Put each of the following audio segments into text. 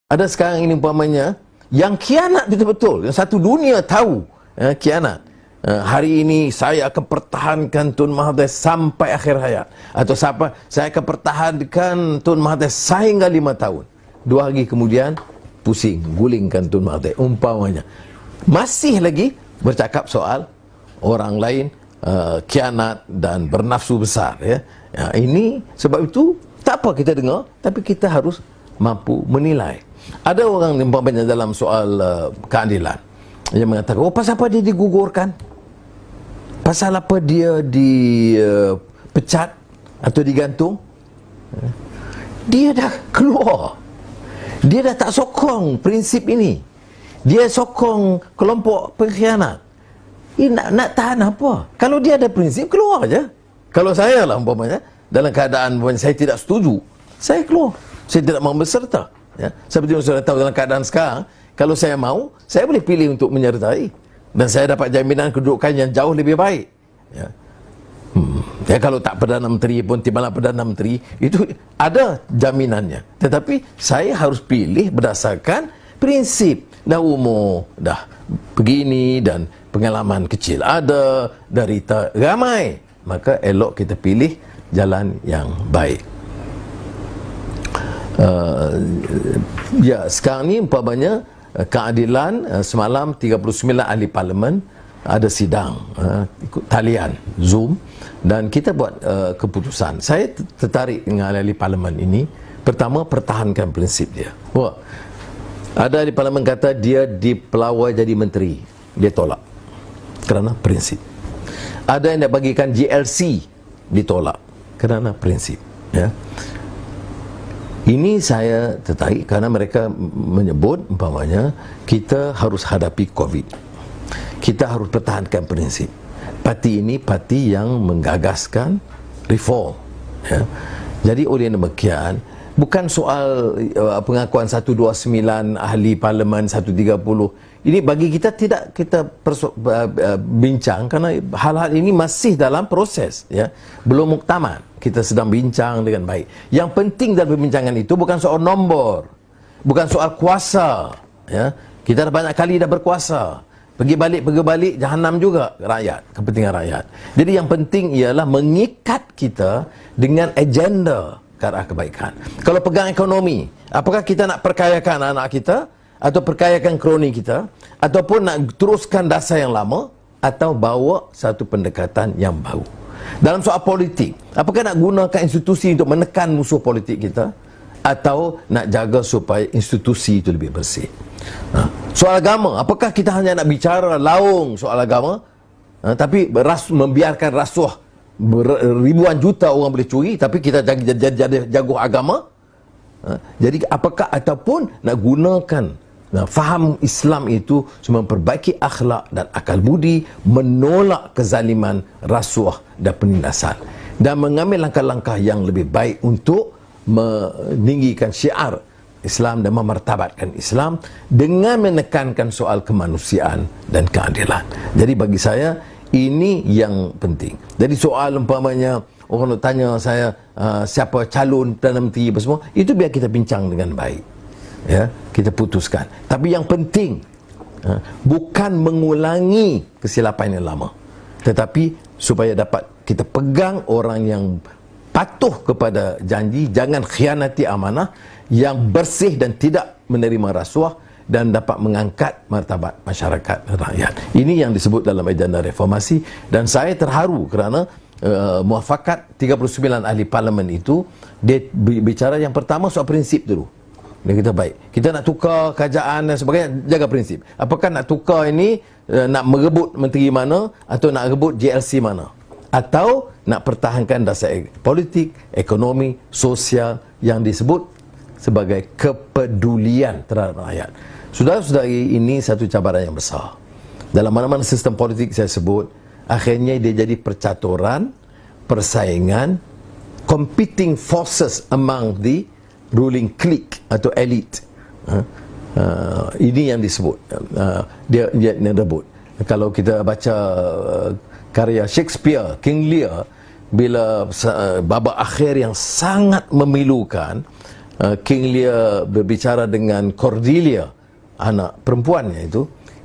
Ada sekarang ini umpamanya yang khianat betul-betul, yang satu dunia tahu khianat. Hari ini saya akan pertahankan Tun Mahathir sampai akhir hayat, atau saya akan pertahankan Tun Mahathir sehingga 5 tahun. 2 hari kemudian pusing, gulingkan Tun Mahathir umpamanya. Masih lagi bercakap soal orang lain khianat dan bernafsu besar, ya. Ini sebab itu tak apa kita dengar, tapi kita harus mampu menilai. Ada orang yang umpamanya dalam soal keadilan yang mengatakan, oh pasal apa dia digugurkan, pasal apa dia dipecat atau digantung. Dia dah keluar, dia dah tak sokong prinsip ini, dia sokong kelompok pengkhianat. Ini nak tahan apa? Kalau dia ada prinsip, keluar aja. Kalau saya lah umpamanya dalam keadaan saya tidak setuju, saya keluar, saya tidak mahu berserta, ya. Seperti yang sudah tahu dalam keadaan sekarang, kalau saya mahu, saya boleh pilih untuk menyertai, dan saya dapat jaminan kedudukan yang jauh lebih baik, ya. Ya, kalau tak Perdana Menteri pun, timbalan Perdana Menteri itu ada jaminannya, tetapi saya harus pilih berdasarkan prinsip. Dah umur dah begini dan pengalaman kecil ada, derita ramai, maka elok kita pilih jalan yang baik. Ya, sekarang ni umpamanya keadilan, semalam 39 ahli parlimen ada sidang ikut talian Zoom, dan kita buat keputusan. Saya tertarik dengan ahli parlimen ini. Pertama, pertahankan prinsip dia. Wah, ada ahli parlimen kata dia dipelawai jadi menteri, dia tolak kerana prinsip. Ada yang nak bagikan GLC, ditolak kerana prinsip, ya. Ini saya tertarik kerana mereka menyebut umpamanya kita harus hadapi COVID, kita harus pertahankan prinsip. Parti ini parti yang menggagaskan reform, ya. Jadi oleh demikian, bukan soal pengakuan 129 ahli parlimen 130. Ini bagi kita tidak kita bincang kerana hal-hal ini masih dalam proses, ya. Belum muktamad. Kita sedang bincang dengan baik. Yang penting dalam perbincangan itu bukan soal nombor, bukan soal kuasa, ya. Kita dah banyak kali dah berkuasa. Pergi balik jahanam juga rakyat, kepentingan rakyat. Jadi yang penting ialah mengikat kita dengan agenda ke arah kebaikan. Kalau pegang ekonomi, apakah kita nak perkayakan anak kita, atau perkayakan kroni kita, ataupun nak teruskan dasar yang lama, atau bawa satu pendekatan yang baru. Dalam soal politik, apakah nak gunakan institusi untuk menekan musuh politik kita, atau nak jaga supaya institusi itu lebih bersih. Soal agama, apakah kita hanya nak bicara laung soal agama, tapi membiarkan rasuah ribuan juta orang boleh curi, tapi kita jago agama. Jadi apakah, ataupun nak gunakan faham Islam itu cuma memperbaiki akhlak dan akal budi, menolak kezaliman, rasuah dan penindasan, dan mengambil langkah-langkah yang lebih baik untuk meninggikan syiar Islam dan memartabatkan Islam dengan menekankan soal kemanusiaan dan keadilan. Jadi bagi saya ini yang penting. Jadi soal umpamanya orang nak tanya saya siapa calon Perdana Menteri apa semua, itu biar kita bincang dengan baik, ya, kita putuskan. Tapi yang penting bukan mengulangi kesilapan yang lama, tetapi supaya dapat kita pegang orang yang patuh kepada janji, jangan khianati amanah, yang bersih dan tidak menerima rasuah, dan dapat mengangkat martabat masyarakat rakyat. Ini yang disebut dalam agenda reformasi, dan saya terharu kerana muafakat 39 ahli parlimen itu, dia bicara yang pertama soal prinsip dulu. Dan kita baik, kita nak tukar kerajaan dan sebagainya, jaga prinsip. Apakah nak tukar ini, nak merebut menteri mana, atau nak rebut GLC mana, atau nak pertahankan dasar politik, ekonomi, sosial yang disebut sebagai kepedulian terhadap rakyat. Saudara-saudari, ini satu cabaran yang besar. Dalam mana-mana sistem politik saya sebut, akhirnya dia jadi percaturan, persaingan, competing forces among the ruling clique atau elite. Ini yang disebut, dia rebut. Kalau kita baca karya Shakespeare, King Lear, bila babak akhir yang sangat memilukan, King Lear berbicara dengan Cordelia, anak perempuannya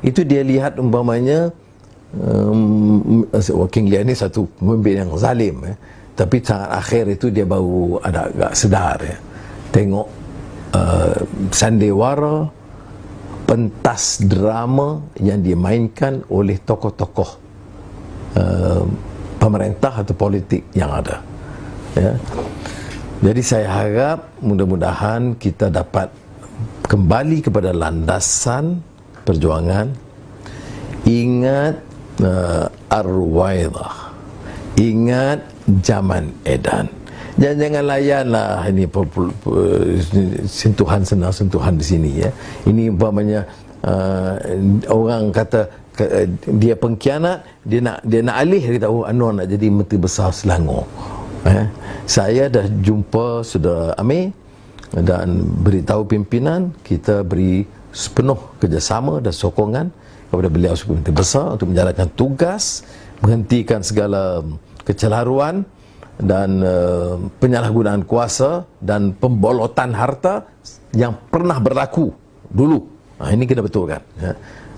itu dia lihat umpamanya King Lear ni satu pemimpin yang zalim, tapi saat akhir itu dia baru ada agak sedar, tengok sandiwara, pentas drama yang dimainkan oleh tokoh-tokoh pemerintah atau politik yang ada, ya. Jadi saya harap mudah-mudahan kita dapat kembali kepada landasan perjuangan. Ingat Ar-Ruwaidah, ingat zaman edan. Jangan layanlah ini sentuhan senang sentuhan di sini, ya. Ini umpamanya orang kata dia pengkhianat, dia nak alih, dia kata Anwar nak jadi Menteri Besar Selangor. Saya dah jumpa Saudara Amir dan beritahu pimpinan, kita beri sepenuh kerjasama dan sokongan kepada beliau sebagai Menteri Besar untuk menjalankan tugas, menghentikan segala kecelaruan dan penyalahgunaan kuasa dan pembolotan harta yang pernah berlaku dulu. Ini kita betulkan, ya.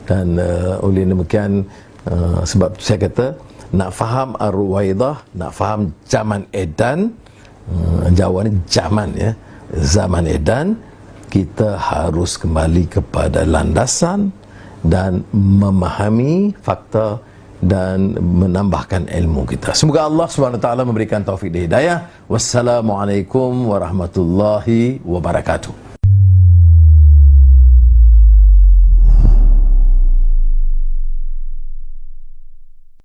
Dan oleh demikian, sebab saya kata nak faham Ar-Ruwaidah, nak faham zaman edan, Jawa ni zaman, ya, zaman edan, kita harus kembali kepada landasan dan memahami fakta dan menambahkan ilmu kita. Semoga Allah SWT memberikan taufik dan hidayah. Wassalamualaikum warahmatullahi wabarakatuh.